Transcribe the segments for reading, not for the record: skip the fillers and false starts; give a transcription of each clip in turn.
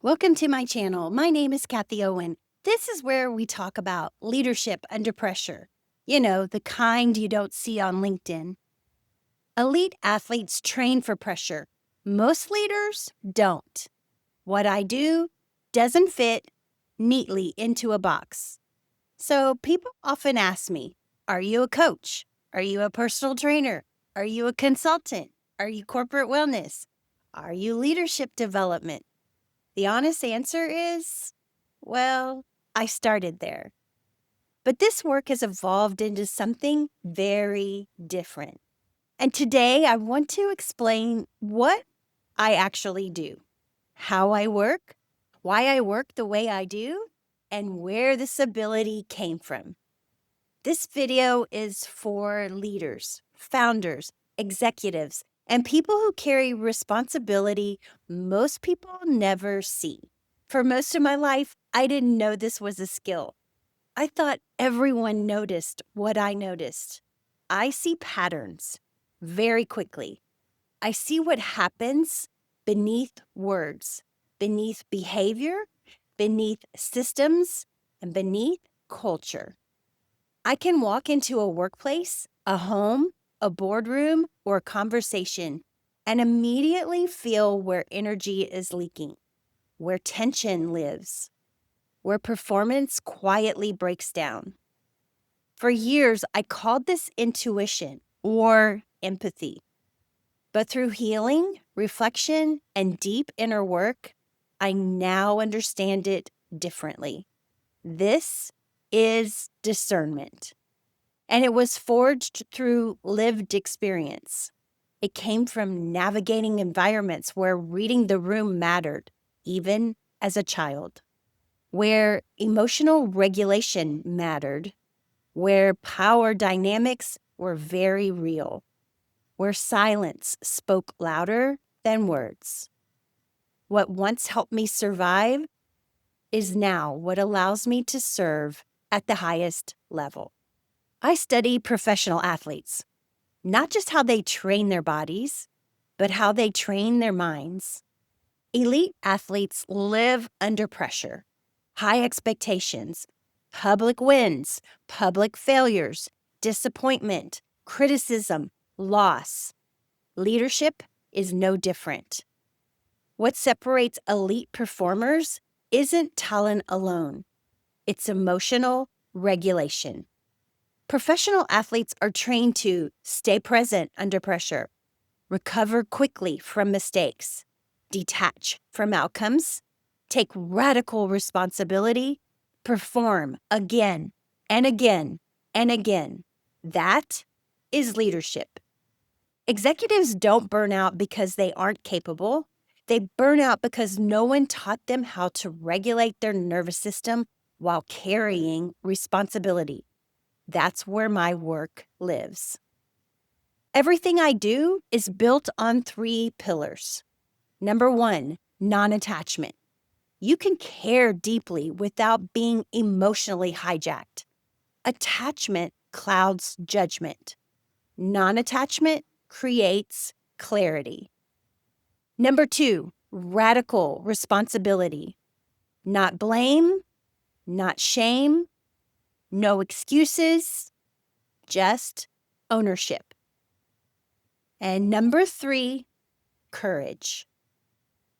Welcome to my channel. My name is Kathy Owen. This is where we talk about leadership under pressure. You know, the kind you don't see on LinkedIn. Elite athletes train for pressure. Most leaders don't. What I do doesn't fit neatly into a box. So people often ask me, are you a coach? Are you a personal trainer? Are you a consultant? Are you corporate wellness? Are you leadership development? The honest answer is, well, I started there. But this work has evolved into something very different. And today I want to explain what I actually do, how I work, why I work the way I do, and where this ability came from. This video is for leaders, founders, executives, and people who carry responsibility most people never see. For most of my life, I didn't know this was a skill. I thought everyone noticed what I noticed. I see patterns very quickly. I see what happens beneath words, beneath behavior, beneath systems, and beneath culture. I can walk into a workplace, a home, a boardroom, or a conversation and immediately feel where energy is leaking, where tension lives, where performance quietly breaks down. For years, I called this intuition or empathy. But through healing, reflection, and deep inner work, I now understand it differently. This is discernment. And it was forged through lived experience. It came from navigating environments where reading the room mattered, even as a child, where emotional regulation mattered, where power dynamics were very real, where silence spoke louder than words. What once helped me survive is now what allows me to serve at the highest level. I study professional athletes, not just how they train their bodies, but how they train their minds. Elite athletes live under pressure, high expectations, public wins, public failures, disappointment, criticism, loss. Leadership is no different. What separates elite performers isn't talent alone. It's emotional regulation. Professional athletes are trained to stay present under pressure, recover quickly from mistakes, detach from outcomes, take radical responsibility, perform again and again and again. That is leadership. Executives don't burn out because they aren't capable. They burn out because no one taught them how to regulate their nervous system while carrying responsibility. That's where my work lives. Everything I do is built on 3 pillars. Number 1, non-attachment. You can care deeply without being emotionally hijacked. Attachment clouds judgment. Non-attachment creates clarity. Number 2, radical responsibility. Not blame, not shame, no excuses, just ownership. And number 3, courage.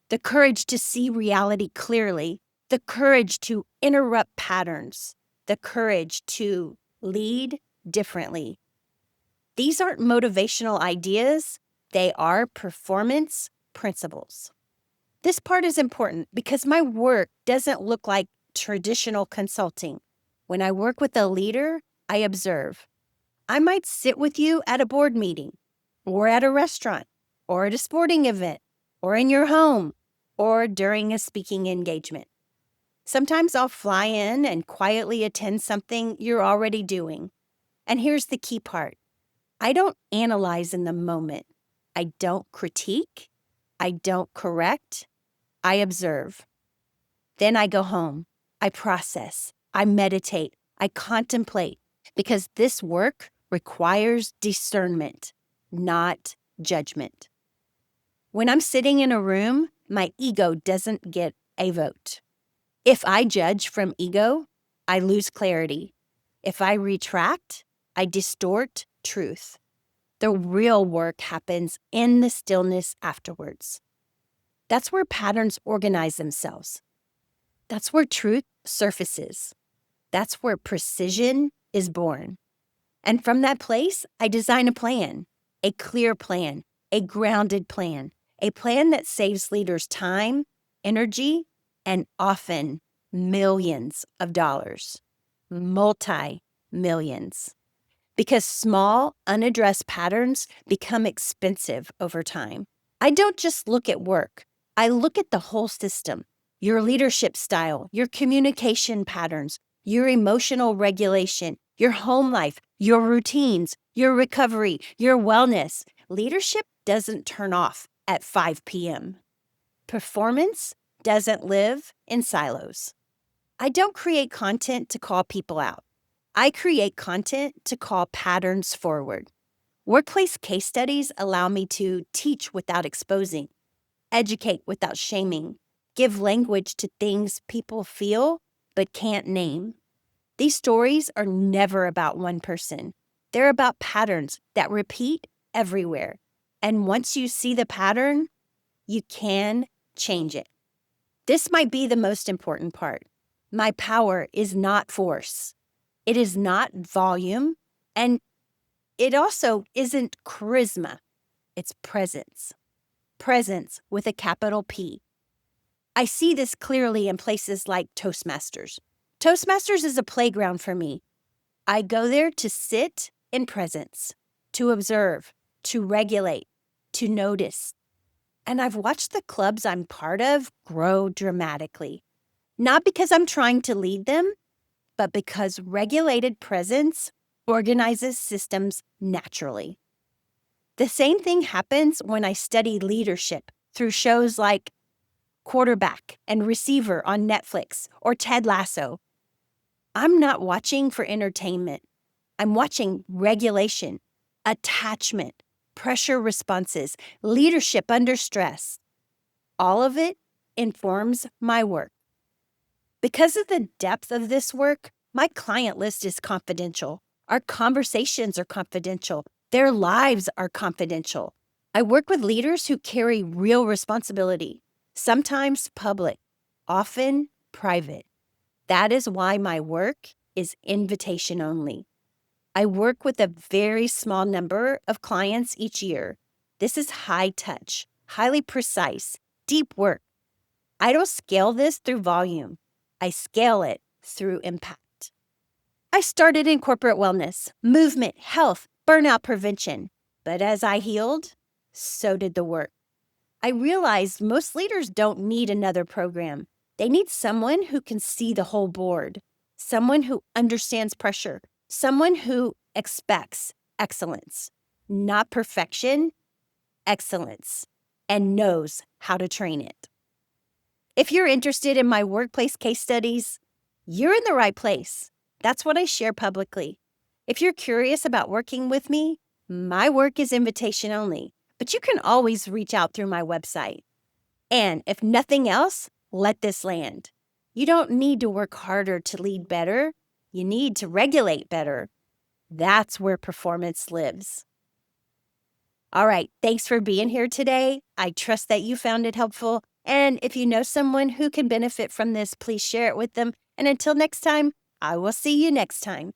The courage to see reality clearly, the courage to interrupt patterns, the courage to lead differently. These aren't motivational ideas, they are performance principles. This part is important because my work doesn't look like traditional consulting. When I work with a leader, I observe. I might sit with you at a board meeting, or at a restaurant, or at a sporting event, or in your home, or during a speaking engagement. Sometimes I'll fly in and quietly attend something you're already doing. And here's the key part. I don't analyze in the moment. I don't critique. I don't correct. I observe. Then I go home. I process. I meditate. I contemplate. Because this work requires discernment, not judgment. When I'm sitting in a room, my ego doesn't get a vote. If I judge from ego, I lose clarity. If I retract, I distort truth. The real work happens in the stillness afterwards. That's where patterns organize themselves. That's where truth surfaces. That's where precision is born. And from that place, I design a clear plan, a grounded plan, a plan that saves leaders time, energy, and often millions of dollars, multi-millions. Because small, unaddressed patterns become expensive over time. I don't just look at work. I look at the whole system, your leadership style, your communication patterns, your emotional regulation, your home life, your routines, your recovery, your wellness. Leadership doesn't turn off at 5 p.m. Performance doesn't live in silos. I don't create content to call people out. I create content to call patterns forward. Workplace case studies allow me to teach without exposing, educate without shaming, give language to things people feel but can't name. These stories are never about one person. They're about patterns that repeat everywhere. And once you see the pattern, you can change it. This might be the most important part. My power is not force. It is not volume, and it also isn't charisma. It's presence. Presence with a capital P. I see this clearly in places like Toastmasters. Toastmasters is a playground for me. I go there to sit in presence, to observe, to regulate, to notice. And I've watched the clubs I'm part of grow dramatically. Not because I'm trying to lead them, but because regulated presence organizes systems naturally. The same thing happens when I study leadership through shows like Quarterback and Receiver on Netflix or Ted Lasso. I'm not watching for entertainment. I'm watching regulation, attachment, pressure responses, leadership under stress. All of it informs my work. Because of the depth of this work, my client list is confidential. Our conversations are confidential. Their lives are confidential. I work with leaders who carry real responsibility, sometimes public, often private. That is why my work is invitation only. I work with a very small number of clients each year. This is high touch, highly precise, deep work. I don't scale this through volume. I scale it through impact. I started in corporate wellness, movement, health, burnout prevention. But as I healed, so did the work. I realized most leaders don't need another program. They need someone who can see the whole board, someone who understands pressure, someone who expects excellence, not perfection, excellence, and knows how to train it. If you're interested in my workplace case studies, you're in the right place. That's what I share publicly. If you're curious about working with me, my work is invitation only, but you can always reach out through my website. And if nothing else, let this land. You don't need to work harder to lead better. You need to regulate better. That's where performance lives. All right, thanks for being here today. I trust that you found it helpful. And if you know someone who can benefit from this, please share it with them. And until next time, I will see you next time.